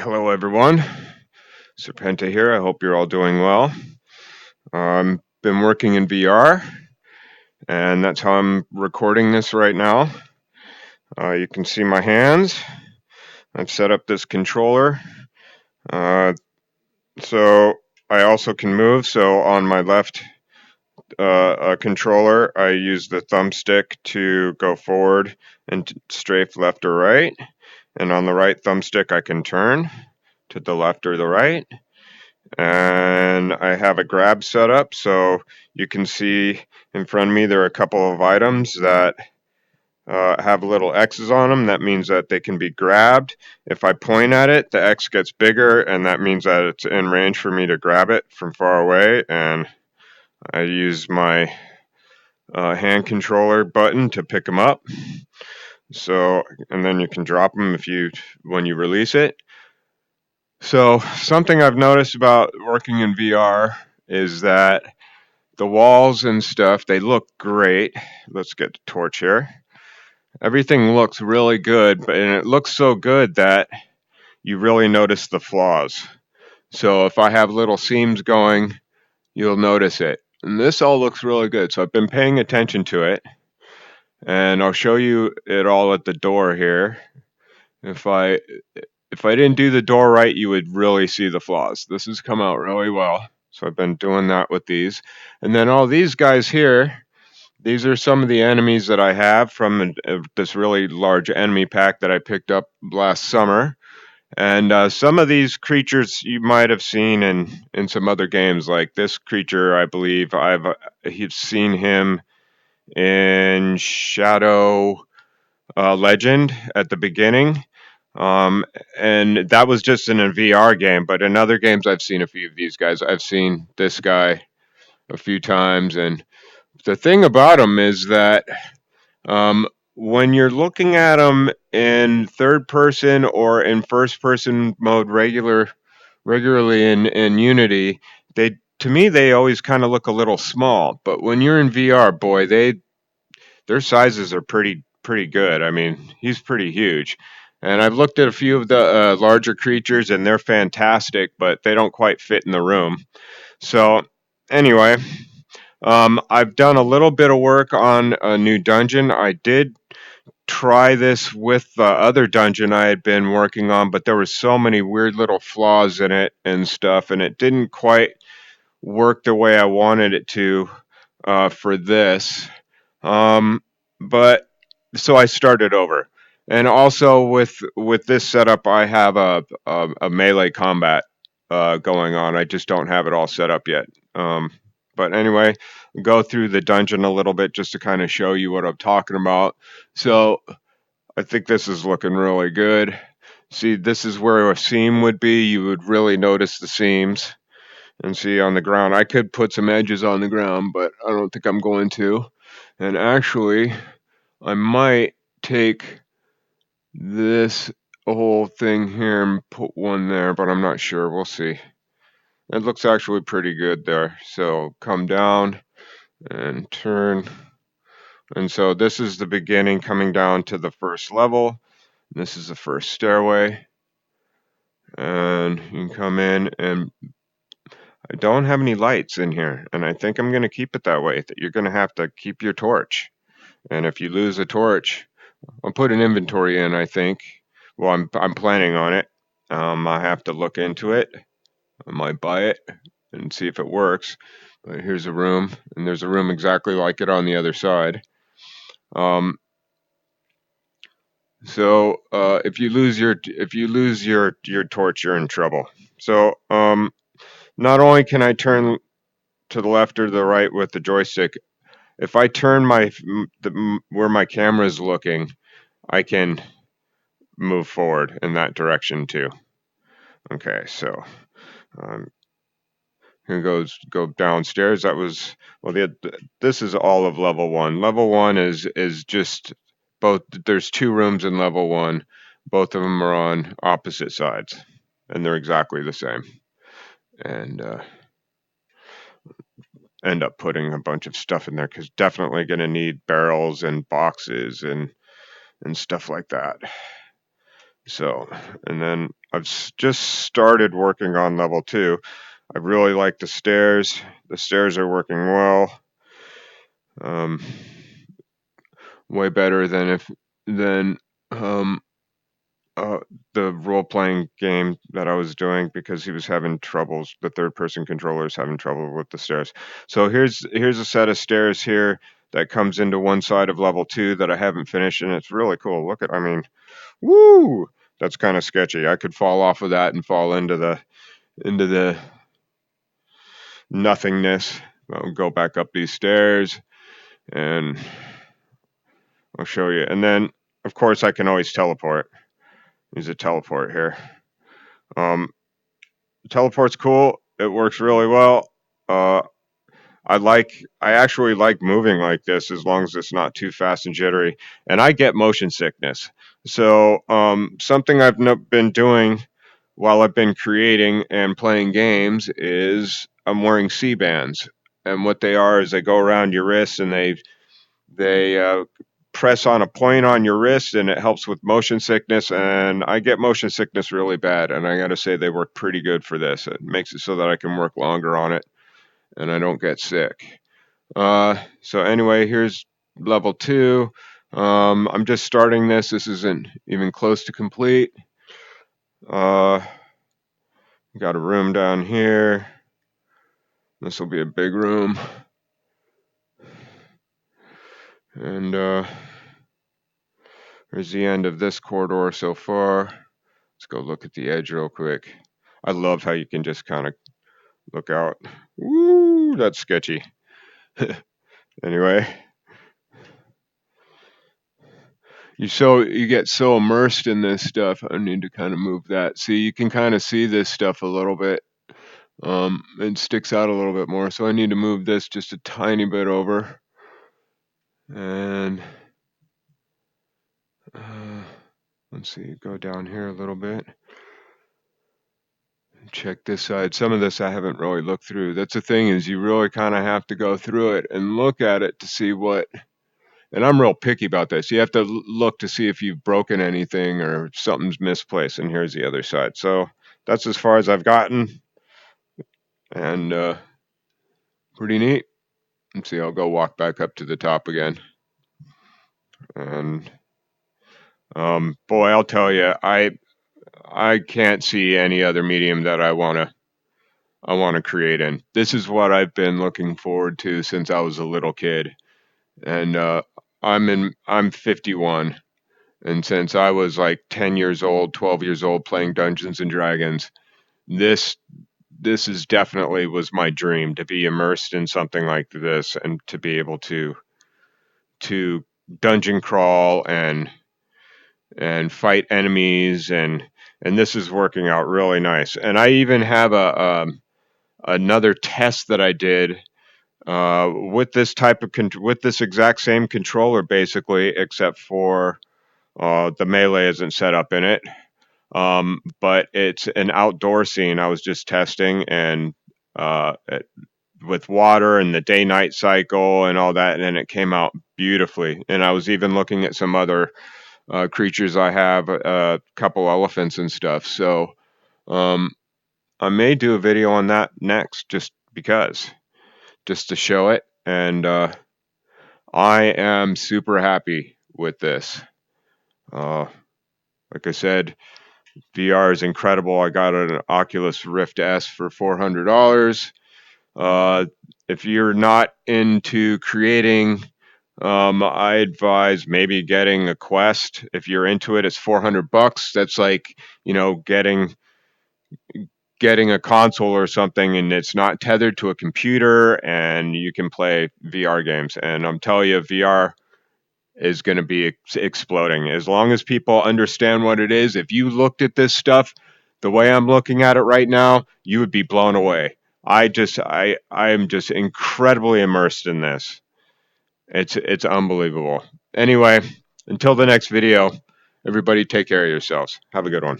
Hello, everyone. Serpenta here. I hope you're all doing well. Been working in VR, and that's how I'm recording this right now. You can see my hands. I've set up this controller, uh, so I also can move. So on my left controller, I use the thumbstick to go forward and strafe left or right, and on the right thumbstick, I can turn to the left or the right. And I have a grab set up, so you can see in front of me there are a couple of items that have little X's on them. That means that they can be grabbed. If I point at it, the X gets bigger, and that means that it's in range for me to grab it from far away. And I use my hand controller button to pick them up. So, and then you can drop them when you release it. So, something I've noticed about working in VR is that the walls and stuff, they look great. Let's get the torch here. Everything looks really good, and it looks so good that you really notice the flaws. So if I have little seams going, you'll notice it. And this all looks really good. So I've been paying attention to it, and I'll show you it all at the door here. If I didn't do the door right, you would really see the flaws. This has come out really well. So I've been doing that with these. And then all these guys here, these are some of the enemies that I have from this really large enemy pack that I picked up last summer. And some of these creatures you might have seen in some other games, like this creature. I believe he's seen him in Shadow Legend at the beginning. And that was just in a VR game, but in other games I've seen a few of these guys. I've seen this guy a few times, and the thing about him is that when you're looking at them in third person or in first person mode regularly in Unity, they to me they always kind of look a little small. But when you're in VR, boy, their sizes are pretty good. I mean, he's pretty huge. And I've looked at a few of the larger creatures, and they're fantastic, but they don't quite fit in the room. So, anyway, I've done a little bit of work on a new dungeon. I did try this with the other dungeon I had been working on, but there were so many weird little flaws in it and stuff, and it didn't quite work the way I wanted it to for this. Um, but so I started over. And also with this setup, I have a melee combat going on. I just don't have it all set up yet. But anyway, go through the dungeon a little bit just to kind of show you what I'm talking about. So I think this is looking really good. See, this is where a seam would be. You would really notice the seams. And see on the ground, I could put some edges on the ground, but I don't think I'm going to. And actually, I might take this whole thing here and put one there, but I'm not sure. We'll see. It looks actually pretty good there. So come down and turn. And so this is the beginning coming down to the first level. This is the first stairway. And you can come in, and I don't have any lights in here. And I think I'm going to keep it that way. That you're going to have to keep your torch. And if you lose a torch, I'll put an inventory in, I think. Well, I'm planning on it. I have to look into it. I might buy it and see if it works. But here's a room, and there's a room exactly like it on the other side. So if you lose your torch, you're in trouble. So not only can I turn to the left or the right with the joystick, if I turn where my camera is looking, I can move forward in that direction too. Okay, so um, here go downstairs. That was this is all of level one. Level one is just both. There's two rooms in level one. Both of them are on opposite sides, and they're exactly the same. And end up putting a bunch of stuff in there because definitely going to need barrels and boxes and stuff like that. So, and then I've just started working on level 2. I really like the stairs. The stairs are working well. Um, Way better than um, uh, the role-playing game that I was doing, because he was having troubles. The third-person controller is having trouble with the stairs. So here's a set of stairs here that comes into one side of level 2 that I haven't finished, and it's really cool. Look at, I mean, woo! That's kind of sketchy. I could fall off of that and fall into the nothingness. I'll go back up these stairs and I'll show you. And then, of course, I can always teleport. Use a teleport here. Um, Teleport's cool. It works really well. Uh, I actually like moving like this as long as it's not too fast and jittery. And I get motion sickness. So something I've been doing while I've been creating and playing games is I'm wearing C-bands. And what they are is they go around your wrist and they press on a point on your wrist, and it helps with motion sickness. And I get motion sickness really bad, and I got to say they work pretty good for this. It makes it so that I can work longer on it and I don't get sick. So anyway, here's level 2. I'm just starting this. This isn't even close to complete. Got a room down here. This will be a big room. And there's the end of this corridor so far. Let's go look at the edge real quick. I love how you can just kind of look out. Woo, that's sketchy. Anyway, you get so immersed in this stuff. I need to kind of move that. See, you can kind of see this stuff a little bit. It sticks out a little bit more. So I need to move this just a tiny bit over. And let's see, go down here a little bit. Check this side. Some of this I haven't really looked through. That's the thing, is you really kind of have to go through it and look at it to see what. And I'm real picky about this. You have to look to see if you've broken anything or something's misplaced. And here's the other side. So that's as far as I've gotten. And pretty neat. Let's see, I'll go walk back up to the top again. And boy, I'll tell you, I can't see any other medium that I want to create in. This is what I've been looking forward to since I was a little kid. And I'm 51. And since I was like 10 years old, 12 years old playing Dungeons and Dragons, this is definitely was my dream, to be immersed in something like this and to be able to dungeon crawl and fight enemies, and this is working out really nice. And I even have another test that I did with this type of with this exact same controller, basically, except for the melee isn't set up in it. But it's an outdoor scene I was just testing, and with water and the day-night cycle and all that, and it came out beautifully. And I was even looking at some other creatures I have, a couple elephants and stuff. So um, I may do a video on that next, just because, just to show it. And I am super happy with this. Like I said, VR is incredible. I got an Oculus Rift S for $400. If you're not into creating, I advise maybe getting a Quest. If you're into it, it's $400. That's like, getting a console or something, and it's not tethered to a computer, and you can play VR games. And I'm telling you, VR is going to be exploding as long as people understand what it is. If you looked at this stuff the way I'm looking at it right now, you would be blown away. I am just incredibly immersed in this. It's unbelievable. Anyway, until the next video, everybody take care of yourselves. Have a good one.